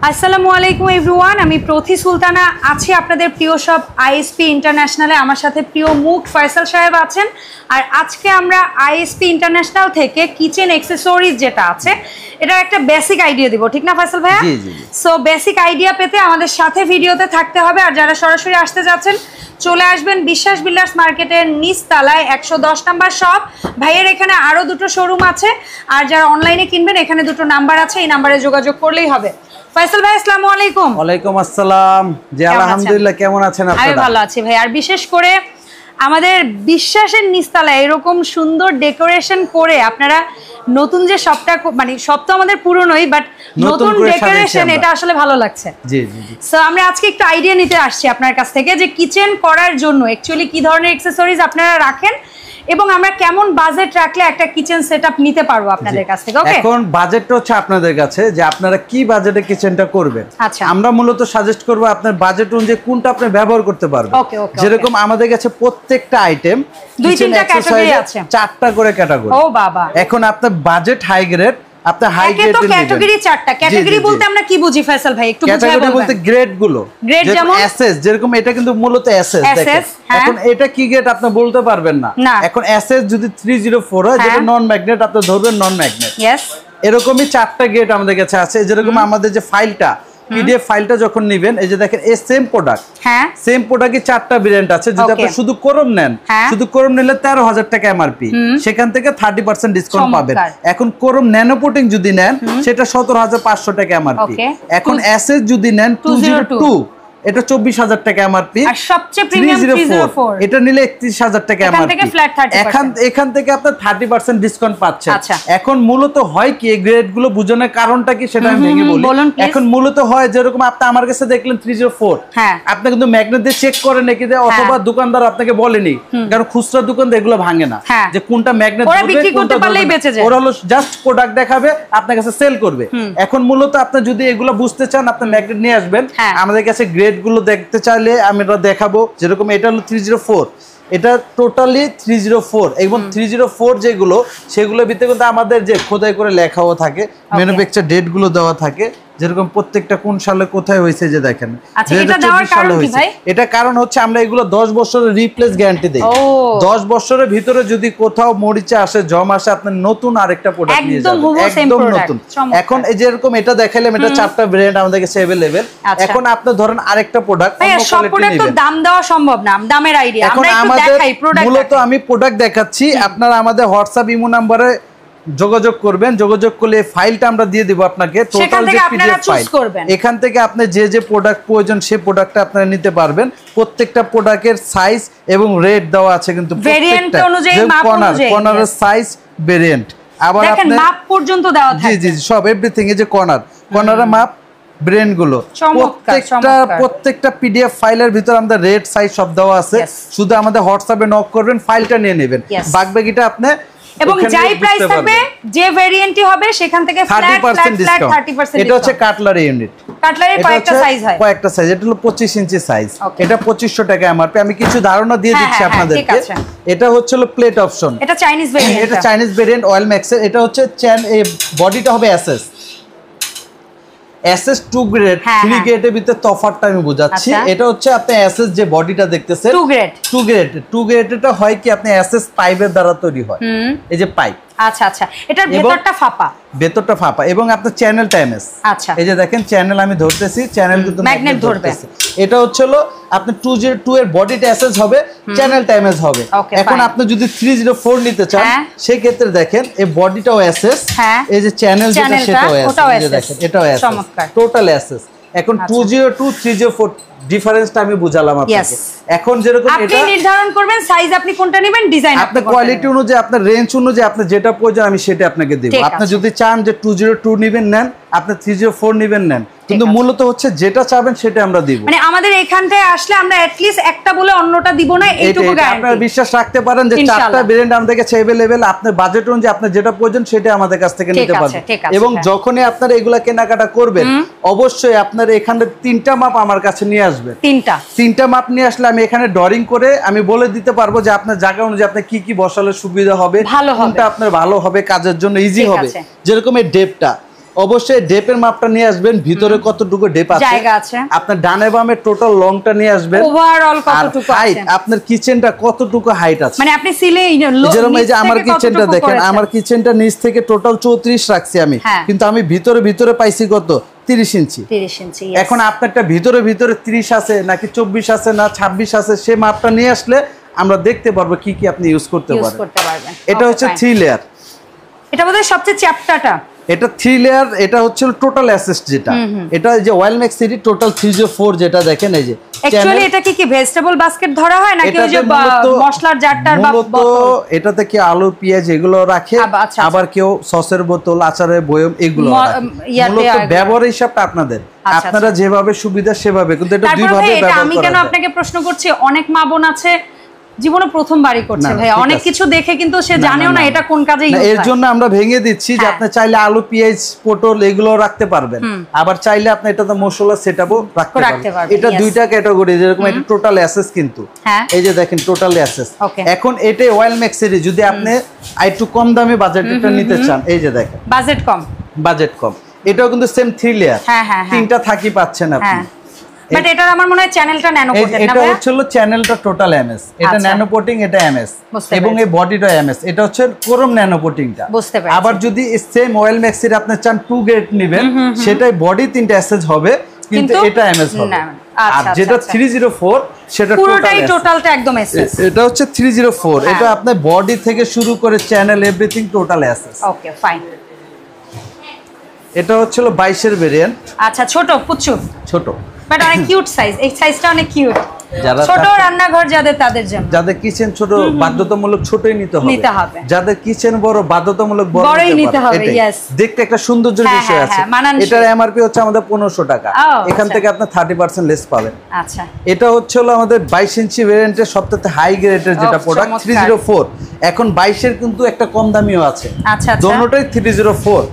আসসালামু আলাইকুম এভরিওয়ান, আমি প্রথি সুলতানা আছি আপনাদের প্রিয় সব আইএসপি ইন্টারন্যাশনালে। আমার সাথে প্রিয় মুখ ফয়সাল সাহেব আছেন। আর আজকে আমরা আইএসপি ইন্টারন্যাশনাল থেকে কিচেন অ্যাক্সেসরিজ যেটা আছে এটার একটা বেসিক আইডিয়া দিব, ঠিক না ফয়সাল ভাইয়া? সো বেসিক আইডিয়া পেতে আমাদের সাথে ভিডিওতে থাকতে হবে। আর যারা সরাসরি আসতে যাচ্ছেন চলে আসবেন বিশ্বাস বিল্ডার্স মার্কেটের নিচতলায় 110 নাম্বার শপ। ভাইয়ের এখানে আরও দুটো শোরুম আছে, আর যারা অনলাইনে কিনবেন এখানে দুটো নাম্বার আছে, এই নাম্বারে যোগাযোগ করলেই হবে। ফয়সাল ভাই আসসালামু আলাইকুম। ওয়ালাইকুম আসসালাম। জি আলহামদুলিল্লাহ, কেমন আছেন আপনারা? আমি ভালো আছি ভাই। আর বিশেষ করে আমাদের বিশ্বাসের নিচতলায় এরকম সুন্দর ডেকোরেশন করে আপনারা নতুন যে শপটা, মানে শপ তো আমাদের পুরনোই, বাট নতুন ডেকোরেশন, এটা আসলে ভালো লাগছে। জি জি জি। সো আমরা আজকে একটু আইডিয়া নিতে আসছি আপনার কাছ থেকে যে কিচেন করার জন্য অ্যাকচুয়ালি কি ধরনের অ্যাকসেসরিজ আপনারা রাখেন এবং আমরা কেমন বাজেট রাখলে একটা কিচেন সেটআপ নিতে পারবো আপনাদের কাছ থেকে। ওকে, এখন বাজেটটা হচ্ছে আপনাদের কাছে যে আপনারা কি বাজেটে কিচেনটা করবেন। আচ্ছা, আমরা মূলত সাজেস্ট করব আপনার বাজেট অনুযায়ী কোনটা আপনি ব্যবহার করতে পারবেন। ওকে ওকে। যেরকম আমাদের কাছে প্রত্যেকটা আইটেম দুই-তিনটা ক্যাটাগরি আছে, 4টা করে ক্যাটাগরি। ও বাবা। এখন আপনার বাজেট হাই গ্রেড, আপনি হাই গ্রেড তো ক্যাটাগরি 4টা। ক্যাটাগরি বলতে আমরা কি বুঝি ফয়সাল ভাই, একটু বুঝাই বলবেন। ক্যাটাগরি বলতে গ্রেড গুলো, গ্রেড যেমন এসএস, যেরকম এটা কিন্তু মূলত এসএস। দেখেন এখন এটা কি গ্রেড আপনি বলতে পারবেন না। এখন এসএস যদি 304 হয়, যেটা নন ম্যাগনেট, আপনি ধরবেন নন ম্যাগনেট। यस, এরকমই 4টা গ্রেড আমাদের কাছে আছে। যেরকম আমাদের যে ফাইলটা, পিডিএফ ফাইলটা যখন নেবেন, এই যে দেখেন এই সেম প্রোডাক্ট, হ্যাঁ সেম প্রোডাক্টে 4টা ভেরিয়েন্ট আছে। যদি আপনি শুধু কোরম নেন, শুধু কোরম নিলে 13,000 টাকা এমআরপি, সেখান থেকে 30% ডিসকাউন্ট পাবেন। এখন কোরম ন্যানো পুটিং যদি নেন সেটা 17,500 টাকা এমআরপি। এখন এসএস যদি নেন 202, এটা 24,000 টাকা এমআরপি। আর সবচেয়ে প্রিমিয়াম 304, এটা নিলে 31,000 টাকা এমআরপি। এখান থেকে আপনি 30% ডিসকাউন্ট পাচ্ছেন। এখন মূলত হয় কি, এই গ্রেড গুলো বোঝানোর কারণটা কি সেটা আমি ভেঙে বলি। এখন মূলত হয় যেরকম আপনি আমার কাছে দেখলেন 304, আপনি কিন্তু ম্যাগনেট দিয়ে চেক করে নাকি দেয়, অথবা দোকানদার আপনাকে বলেনি, কারণ খুচরা দোকানদার এগুলো ভাঙে না যে কোনটা ম্যাগনেট ধরবে কোনটা পারলেই বেঁচে যায়। ওরা হলো জাস্ট প্রোডাক্ট দেখাবে, আপনার কাছে সেল করবে। এখন মূলত আপনি যদি এগুলো বুঝতে চান, আপনি ম্যাগনেট নিয়ে আসবেন আমাদের কাছে। গ্রেড গুলো দেখতে চাইলে আমরা দেখাবো। যেরকম এটা হলো 304, এটা টোটালি 304 এবং 304 যেগুলো, সেগুলোর ভিতরে কিন্তু আমাদের যে খোদাই করে লেখাও থাকে, ম্যানুফ্যাকচার ডেট গুলো দেওয়া থাকে। যেরকম প্রত্যেকটা কোন সালে কোথায় হয়েছে যে দেখেন। এটা কারণ হচ্ছে আমরা এগুলো 10 বছরের রিপ্লেস গ্যারান্টি দেই। 10 বছরের ভিতরে যদি কোথাও মরিচা আসে, জম আসে, আপনি নতুন আরেকটা প্রোডাক্ট নিয়ে যাবেন, একদম নতুন। এখন এই যেরকম এটা দেখাইলাম, এটা 4টা ভেরিয়েন্ট আমাদের কাছে अवेलेबल। এখন আপনি ধরেন আরেকটা প্রোডাক্ট, সব প্রোডাক্ট তো দাম দেওয়া সম্ভব না, দামের আইডিয়া আমরা একটু দেখাই। প্রোডাক্ট মূলত আমি প্রোডাক্ট দেখাচ্ছি, আপনারা আমাদের হোয়াটসঅ্যাপ ইমো নম্বরে যোগাযোগ করবেন। যোগাযোগ করলে ফাইলটা আমরা দিয়ে দেব আপনাকে, টোটাল যে পিডিএফ ফাইল। এখান থেকে আপনি যে যে প্রোডাক্ট প্রয়োজন সেই প্রোডাক্টটা আপনারা নিতে পারবেন। প্রত্যেকটা প্রোডাক্টের সাইজ এবং রেট দেওয়া আছে, কিন্তু ভেরিয়েন্ট অনুযায়ী, মাপ অনুযায়ী, কর্নারের সাইজ, ভেরিয়েন্ট, আবার দেখেন মাপ পর্যন্ত দেওয়া থাকে। জি জি, সব এভরিথিং। এই যে কর্নারের মাপ, ব্রেন গুলো, প্রত্যেকটা পিডিএফ ফাইলের ভিতর আমাদের রেট, সাইজ সব দেওয়া আছে। শুধু আমাদের হোয়াটসঅ্যাপে নক করবেন, ফাইলটা নিয়ে নেবেন, বাকিটা আপনি এবং যাই প্রাইস থাকবে, যে ভেরিয়েন্টই হবে সেখান থেকে ফ্ল্যাট 30%। এটা হচ্ছে কাটলারি ইউনিট। কাটলারি কয়েকটা সাইজ হয়, কয়েকটা সাইজ। এটা হলো 25 ইঞ্চি সাইজ, এটা 2500 টাকা এমআরপি। আমি কিছু ধারণা দিয়ে দিচ্ছি আপনাদেরকে। এটা হচ্ছে প্লেট অপশন, এটা চাইনিজ ভেরিয়েন্ট, এটা চাইনিজ ভেরিয়েন্ট অয়েল ম্যাক্সের। এটা হচ্ছে বডিটা হবে এসএস, এসএস 2 গ্রেড। 3 গ্রেডের ভিতরে তফাৎটা আমি বুঝাচ্ছি। এটা হচ্ছে আপনি এসএস যে বডিটা দেখতেছেন 2 গ্রেড, এটা হয় কি আপনি এসএস পাইপের দ্বারা তৈরি হয়, এই যে পাইপ। আচ্ছা আচ্ছা, এটার ভেতরটা ফাঁপা এবং আপনার চ্যানেল টাইমস। আচ্ছা, এই যে দেখেন চ্যানেল আমি ধরতেছি, চ্যানেল কিন্তু ম্যাগনেট ধরবে। এটা হচ্ছে আপনি 202 এর বডিটা এসএস হবে, চ্যানেল টাইমস হবে। এখন আপনি যদি 304 নিতে চান, সেই ক্ষেত্রে দেখেন এই বডিটাও এসএস, এই যে চ্যানেল যেটা সেটাও এসএস, দেখেন এটাও এসএস, টোটাল এসএস। এখন 202 304 ডিফারেন্সটা আমি বুঝালাম আপনাকে। এখন যেরকম এটা আপনি নির্ধারণ করবেন সাইজ, আপনি কোনটা নেবেন, ডিজাইন আপনি কোয়ালিটি অনুযায়ী, আপনার রেঞ্জ অনুযায়ী আপনি যেটা প্রয়োজন আমি সেটা আপনাকে দেব। আপনি যদি চান যে 202 নেবেন নেন, আপনি 304 নেবেন নেন, কিন্তু মূলত হচ্ছে যেটা চাবেন সেটা আমরা দিব। মানে আমাদের এখানটায় আসলে আমরা এট লিস্ট একটা বলে অন্যটা দিব না, এইটুকু গ্যারান্টি। আপনারা বিশ্বাস রাখতে পারেন যে 4টা ভেরিয়েন্ট আমাদের কাছে अवेलेबल। আপনার বাজেট অনুযায়ী আপনার যেটা প্রয়োজন সেটা আমাদের কাছ থেকে নিতে পারবেন। এবং যখনই আপনারা এগুলা কেনাকাটা করবেন, অবশ্যই আপনার এখানে 3টা মাপ আমার কাছে নিয়ে আসবেন। 3টা মাপ নিয়ে আসলে আমি এখানে ড্রয়িং করে আমি বলে দিতে পারবো যে আপনার জায়গা অনুযায়ী আপনি কি কি বসালে সুবিধা হবে, কোনটা আপনার ভালো হবে, কাজের জন্য ইজি হবে। যেরকম এই ডেপটা অবশ্যই ডেপের মাপটা নিয়ে আসবেন, ভিতরে কতটুকু ডেপ আছে, জায়গা আছে, আপনার ডানে বামে টোটাল লংটা নিয়ে আসবেন, ওভারঅল কতটুকু আছে, হাইট আপনার কিচেনটা কতটুকু হাইট আছে, মানে আপনি সিলে যেরকম এই যে আমার কিচেনটা দেখেন, আমার কিচেনটা নিচ থেকে টোটাল 34 রাখছি আমি, কিন্তু আমি ভিতরে পাইছি কত 30 ইঞ্চি। এখন আপনারটা ভিতরে 30 আছে নাকি 24 আছে না 26 আছে, সে মাপটা নিয়ে আসলে আমরা দেখতে পারবো কি কি আপনি ইউজ করতে পারবেন। এটা হচ্ছে 3 লেয়ার, এটা বোধহয় সবচেয়ে চ্যাপ্টাটা, এটা 3 লেয়ার, এটা হচ্ছে টোটাল অ্যাসেস্ট যেটা, এটা যে ওয়েল ম্যাক্স সিটি টোটাল 304 যেটা দেখেন এই যে অ্যাকচুয়ালি এটা কি ভেজিটেবল বাস্কেট ধরা হয় নাকি ওই যে মশলার জারটার বা বোতল? এটাতে কি আলু পেঁয়াজ এগুলো রাখে, আবার কেউ সসের বোতল আচারের বয়ম এগুলো রাখে, মূলত ব্যবহার হিসাবটা আপনারা যেভাবে সুবিধা সেভাবে, কিন্তু এটা দুই ভাবে ব্যবহার করা। আমি কেন আপনাকে প্রশ্ন করছি, অনেক মা বোন আছে জীবনে প্রথমবারই করছে ভাই, অনেক কিছু দেখে কিন্তু সে জানেও না এটা কোন কাজে ইউজ হয়। এর জন্য আমরা ভেঙে দিচ্ছি যে আপনি চাইলে আলু পেঁয়াজ পটল এগুলো রাখতে পারবেন, আবার চাইলে আপনি এটাতে মশলা সেটআপও রাখতে পারবেন। এটা দুইটা ক্যাটাগরি, যেরকম এটা টোটাল অ্যাসেস, কিন্তু এই যে দেখেন টোটাল অ্যাসেস। এখন এটা ওয়েল ম্যাক্সের যদি আপনি একটু কম দামে বাজেটটা নিতে চান, এই যে দেখেন বাজেট কম, এটাও কিন্তু সেম 3 লেয়ার, তিনটা থাকি পাচ্ছেন আপনি। বাট এটা আমার মনে হয় চ্যানেলটা ন্যানো কোটেড না, এটা হচ্ছে চ্যানেলটা টোটাল এমএস, এটা ন্যানো কোটিং, এটা এমএস, এবং এই বডিটা এমএস, এটা হচ্ছে ক্রোম ন্যানো কোটিংটা। আবার যদি সেম অয়েল ম্যাক্সের আপনি চান 2 গ্রেড নেবেন, সেটাই বডি 3টা এসএস হবে, কিন্তু এটা এমএস হবে। আর যেটা 304 সেটা টোটালটা একদম এসএস, এটা হচ্ছে 304, এটা আপনার বডি থেকে শুরু করে channel everything total SS. Okay fine. এটা হচ্ছে 22 এর ভেরিয়েন্ট। আচ্ছা, ছোট পুচু, ছোট বাট অনেক কিউট সাইজ, এই সাইজটা অনেক কিউট, ছোট রান্নাঘর তাদের জন্য, যাদের কিচেন ছোট বাধ্যতামূলক ছোটই নিতে হবে, যাদের কিচেন বড় বাধ্যতামূলক বড়ই নিতে হবে। দেখতে একটা সৌন্দর্যের বিষয় আছে। এটার এমআরপি হচ্ছে আমাদের 1500 টাকা, এখান থেকে আপনি 30% লেস পাবেন। আচ্ছা, এটা হচ্ছে আমাদের 22 ইঞ্চি ভেরিয়েন্টের সবথেকে হাই গ্রেডের যেটা প্রোডাক্ট 304। এখন 22 এর কিন্তু একটা কম দামিও আছে, দুটোটাই 304।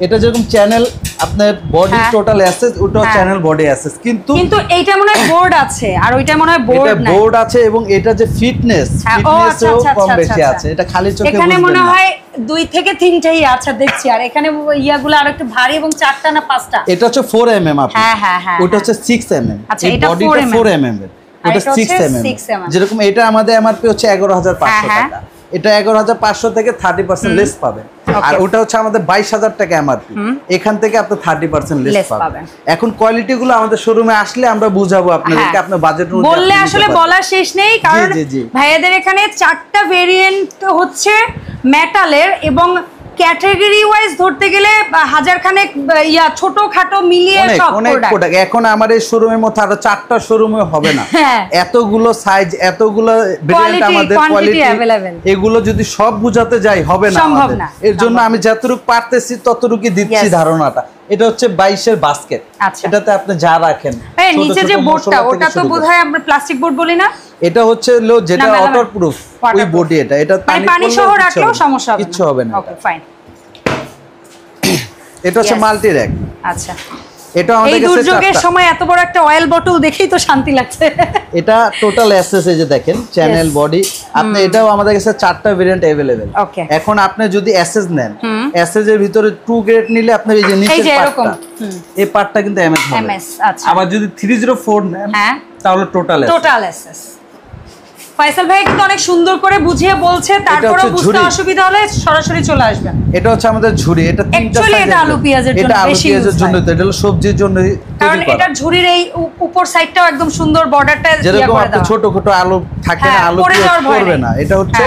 এটা যেরকম চ্যানেল আপনার বডি টোটাল অ্যাসেস, ওটা চ্যানেল বডি অ্যাসেস, কিন্তু এইটা মনে হয় বোর্ড আছে আর ওইটা মনে হয় বোর্ড নাই, বোর্ড আছে, এবং এটা যে ফিটনেসও কম বেশি আছে, এটা খালি চোখে বুঝবেন না। এখানে মনে হয় 2 থেকে 3টাই আছে দেখছি, আর এখানে ইয়াগুলো আর একটু ভারী, এবং 4টা না 5টা। এটা হচ্ছে 4 mm আপনি, ওটা হচ্ছে 6 mm, এই বডিটা 4 mm এর, ওটা 6 mm। যেরকম এটা আমাদের এমআরপি হচ্ছে 11500 টাকা, এটা 11500 থেকে 30% লেস পাবেন। আর ওটা হচ্ছে আমাদের 22000 টাকা এমআরপি, এখান থেকে আপনি 30% লেস পাবেন। এখন কোয়ালিটি গুলো আমাদের শোরুমে আসলে আমরা বুঝাবো আপনাদেরকে, আপনার বাজেট অনুযায়ী বললে আসলে বলা শেষ নেই, কারণ ভাইয়াদের এখানে 4টা ভেরিয়েন্ট হচ্ছে মেটালের, এবং ক্যাটাগরি ওয়াইজ ধরতে গেলে হাজারখানেক ছোট খাটো মিলিয়ে সব প্রোডাক্ট। এখন আমার এই শোরুমের মধ্যে আরো 4টা শোরুমে হবে না, এতগুলো সাইজ, এতগুলো ভেরিয়েন্ট, আমাদের কোয়ালিটি এগুলো যদি সব বুঝাতে যাই হবে না, এর জন্য আমি যতটুকু পারতেছি ততটুকুই দিচ্ছি ধারণাটা। এটা হচ্ছে 22 এর বাস্কেট, এটাতে আপনি যা রাখেন, নিচে যে বোর্ডটা ওটা তো বোধহয় আমরা প্লাস্টিক বোর্ড বলি না, এটা হচ্ছে যেটা ওয়াটারপ্রুফ, ওই বডি, এটা পানি সহ রাখলেও সমস্যা হবে না, কিছু হবে না। Okay fine. এটা হচ্ছে মাল্টি র‍্যাক। আচ্ছা, এটা আমাদের কাছে দুর্যোগের সময় এত বড় একটা অয়েল বটল দেখেই তো শান্তি লাগছে। এটা টোটাল অ্যাসেস, এই যে দেখেন চ্যানেল বডি, আপনি এটাও আমাদের কাছে 4টা ভেরিয়েন্ট अवेलेबल। এখন আপনি যদি অ্যাসেস নেন, অ্যাসেস এর ভিতরে 2 গ্রেড নিলে আপনি এই যে নিচের পার্টটা, এই পার্টটা কিন্তু এমএস হবে। আচ্ছা, আবার যদি 304 নেন তাহলে টোটাল অ্যাসেস। ফয়সাল ভাই কিন্তু অনেক সুন্দর করে বুঝিয়ে বলছে, তারপরেও বুঝতে অসুবিধা হলে সরাসরি চলে আসবেন। এটা হচ্ছে আমাদের ঝুড়ি, এটা তিনটা সাইজ, এটা আলু পেঁয়াজের জন্য বেশি ইউজ হয়, এটা হলো সবজির জন্য, কারণ এটা ঝুড়ির এই উপর সাইডটাও একদম সুন্দর, বর্ডারটা যেরকম আপনি ছোট ছোট আলু থাকে না, আলু পেঁয়াজ করবে না। এটা হচ্ছে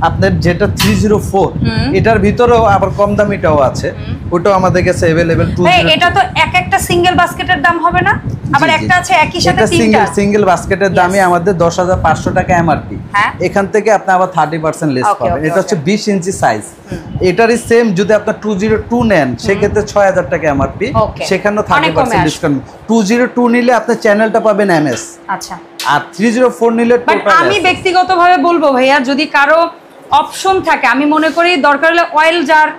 আপনার যেটা 304, এটার ভিতরেও আবার কম দামিটাও আছে, ওটাও আমাদের কাছে अवेलेबल। এটা তো একটা সিঙ্গেল বাস্কেটের দাম হবে না, আবার একটা আছে একই সাথে তিনটা। সিঙ্গেল বাস্কেটের দামই আমাদের 10500 টাকা এমআরপি, এখান থেকে আপনি আবার 30% লেস পাবেন। এটা হচ্ছে 20 ইঞ্চি সাইজ, এটারই সেম যদি আপনি 202 নেন সেক্ষেত্রে 6000 টাকা এমআরপি, সেখানেও 30% ডিসকাউন্ট। 202 নিলে আপনি চ্যানেলটা পাবেন এমএস। আচ্ছা, আর 304 নিলে টোটাল। আমি ব্যক্তিগতভাবে বলবো ভাইয়া, যদি কারো অপশন থাকে, আমি মনে করি দরকার হলে অয়েল জার,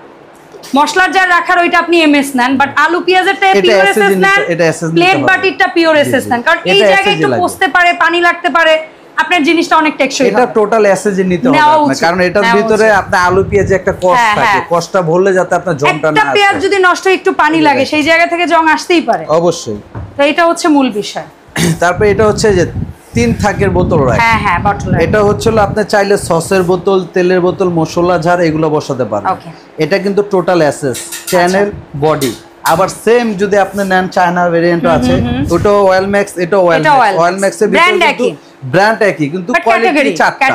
মশলার জার রাখার ওইটা আপনি এমএস নেন, বাট আলু পেঁয়াজেরটা পিওর এসএস নেন, প্লেট বাটিরটা পিওর এসএস নেন, কারণ এই জায়গায় একটু পচতে পারে, পানি লাগতে পারে, আপনার জিনিসটা অনেক টেকসই। এটা টোটাল এসএসজি নিতে হবে আপনার, কারণ এটার ভিতরে আপনার আলু পেঁয়াজে একটা কষ্ট থাকে, কষ্টটা ভরলে যাতে আপনার জংটা না আসে। একটা পেঁয়াজ যদি নষ্ট একটু পানি লাগে সেই জায়গা থেকে জং আসতেই পারে। অবশ্যই, তো এটা হচ্ছে মূল বিষয়। তারপর এটা হচ্ছে যে 3 থাকের বোতল রাখে। হ্যাঁ বটল। এটা হচ্ছে আপনি চাইলে সসের বোতল, তেলের বোতল, মশলা ঝাড় এগুলো বসাতে পারেন। এটা কিন্তু টোটাল এসএস চ্যানেল বডি। আবার সেম যদি আপনি নেন চায়না ভেরিয়েন্টও আছে, ওটা অয়েল ম্যাক্স, এটা অয়েল ম্যাক্স এর ভিতরে কিন্তু ব্র্যান্ড একই, কিন্তু কোয়ালিটি চারটা।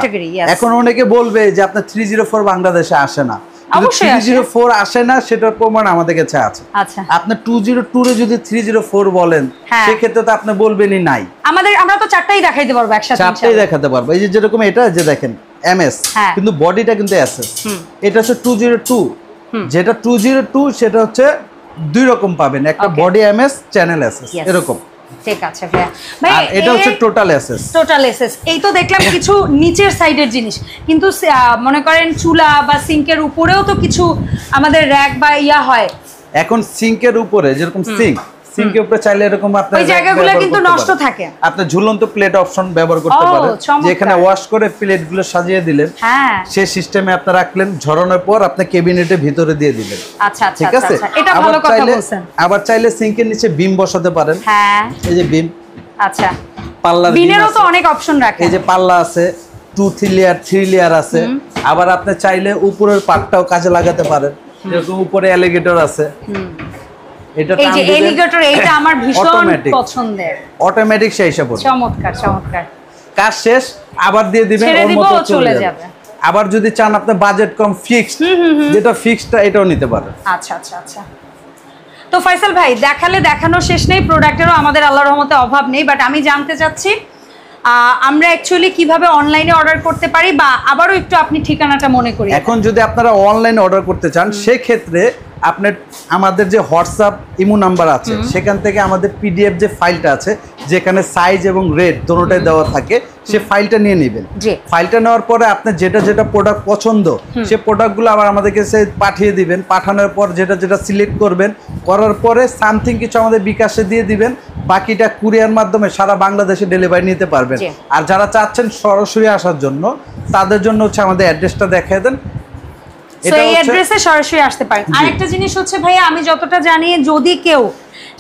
এখন অনেকে বলবে যে আপনার 304 বাংলাদেশে আসে না, 304 আসে না, সেটার প্রমাণ আমাদের কাছে আছে। আপনি 202 এ যদি 304 বলেন সেক্ষেত্রে তো আপনি বলবেনই নাই। আমরা তো চারটাই দেখাইতে পারবো একসাথে, চারটাই দেখাতে পারবো। এই যে যেরকম এটা যে দেখেন এমএস, কিন্তু বডিটা কিন্তু এসএস। এটা হচ্ছে 202, যেটা 202 সেটা হচ্ছে দুই রকম পাবেন, একটা বডি এমএস, চ্যানেল এসএস এরকম। ঠিক আছে ভাই, আর এটা হচ্ছে টোটাল এসএস। Total SS. এই তো দেখলাম কিছু নিচের সাইডের জিনিস, কিন্তু মনে করেন চুলা বা সিঙ্কের উপরেও তো কিছু আমাদের র‍্যাক বা ইয়া হয়। এখন সিঙ্কের উপরে যেরকম সিঙ্কের উপরে চাইলে এরকম আপনার ওই জায়গাগুলো কিন্তু নষ্ট থাকে, আপনি ঝুলন্ত প্লেট অপশন ব্যবহার করতে পারেন, যেখানে ওয়াশ করে প্লেটগুলো সাজিয়ে দিলেন, সেই সিস্টেমে আপনি রাখলেন, ঝরানোর পর আপনি ক্যাবিনেটের ভিতরে দিয়ে দিবেন। আচ্ছা, ঠিক আছে, এটা ভালো কথা বলছেন। আবার চাইলে সিঙ্কের নিচে বিম বসাতে পারেন। এই যে বিম, আচ্ছা, পাল্লা, বিমেরও তো অনেক অপশন রাখে। এই যে পাল্লা আছে, 2 লেয়ার 3 লেয়ার আছে। আবার আপনি চাইলে উপরের পার্টটাও কাজে লাগাতে পারেন, যেরকম উপরে অ্যালিগেটর আছে। এটা এই যে এলিগেটর, এটা আমার ভীষণ পছন্দের, অটোমেটিক সেই হিসাবে চমৎকার চমৎকার। কাজ শেষ আবার দিয়ে দিবেন, ওর মতো চলে যাবে। আবার যদি চান আপনি বাজেট কম, ফিক্সড, যেটা ফিক্সডটা এটাও নিতে পারেন। আচ্ছা। তো ফয়সাল ভাই, দেখানো শেষ নেই, প্রোডাক্টেরও আমাদের আল্লাহর রহমতে অভাব নেই, বাট আমি জানতে চাচ্ছি আমরা অ্যাকচুয়ালি কিভাবে অনলাইনে অর্ডার করতে পারি, বা আবারও একটু আপনি ঠিকানাটা মনে করি। এখন যদি আপনারা অনলাইনে অর্ডার করতে চান, সেক্ষেত্রে আপনার আমাদের যে হোয়াটসঅ্যাপ ইমো নাম্বার আছে, সেখান থেকে আমাদের পিডিএফ যে ফাইলটা আছে, যেখানে সাইজ এবং রেট দুটোটাই দেওয়া থাকে, সে ফাইলটা নিয়ে নেবেন। ফাইলটা নেওয়ার পরে আপনার যেটা প্রোডাক্ট পছন্দ, সে প্রোডাক্টগুলো আবার আমাদের কাছে পাঠিয়ে দিবেন। পাঠানোর পর যেটা সিলেক্ট করবেন, করার পরে সামথিং কিছু আমাদের বিকাশে দিয়ে দিবেন, বাকিটা কুরিয়ার মাধ্যমে সারা বাংলাদেশে ডেলিভারি নিতে পারবেন। আর যারা চাচ্ছেন সরাসরি আসার জন্য, তাদের জন্য হচ্ছে আমাদের অ্যাড্রেসটা দেখিয়ে দেন, এই অ্যাড্রেসে সরাসরি আসতে পারেন। আরেকটা জিনিস হচ্ছে ভাইয়া, আমি যতটা জানি, যদি কেউ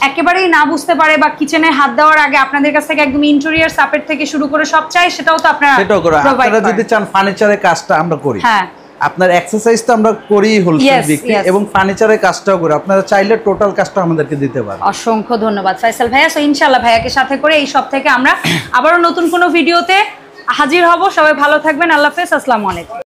একেবারেই না বুঝতে পারে বা কিচেনে হাত দেওয়ার আগে আপনাদের কাছ থেকে একদম ইন্টেরিয়র সাপোর্ট থেকে শুরু করে সব চাই, সেটাও তো আপনারা আপনারা যদি চান ফার্নিচারের কাজটা আমরা করি, আপনার এক্সারসাইজ তো আমরা করি হোলসেল বিক্রি, এবং ফার্নিচারের কাজটাও করি। আপনারা চাইলে টোটাল কাজটা আমাদেরকে দিতে পারেন। অসংখ্য ধন্যবাদ ফয়সাল ভাইয়া। সো ইনশাআল্লাহ ভাইয়াকে সাথে করে এই সব থেকে আমরা আবারও নতুন কোনো ভিডিওতে হাজির হব। সবাই ভালো থাকবেন, আল্লাহ হাফেজ, আসসালামু আলাইকুম।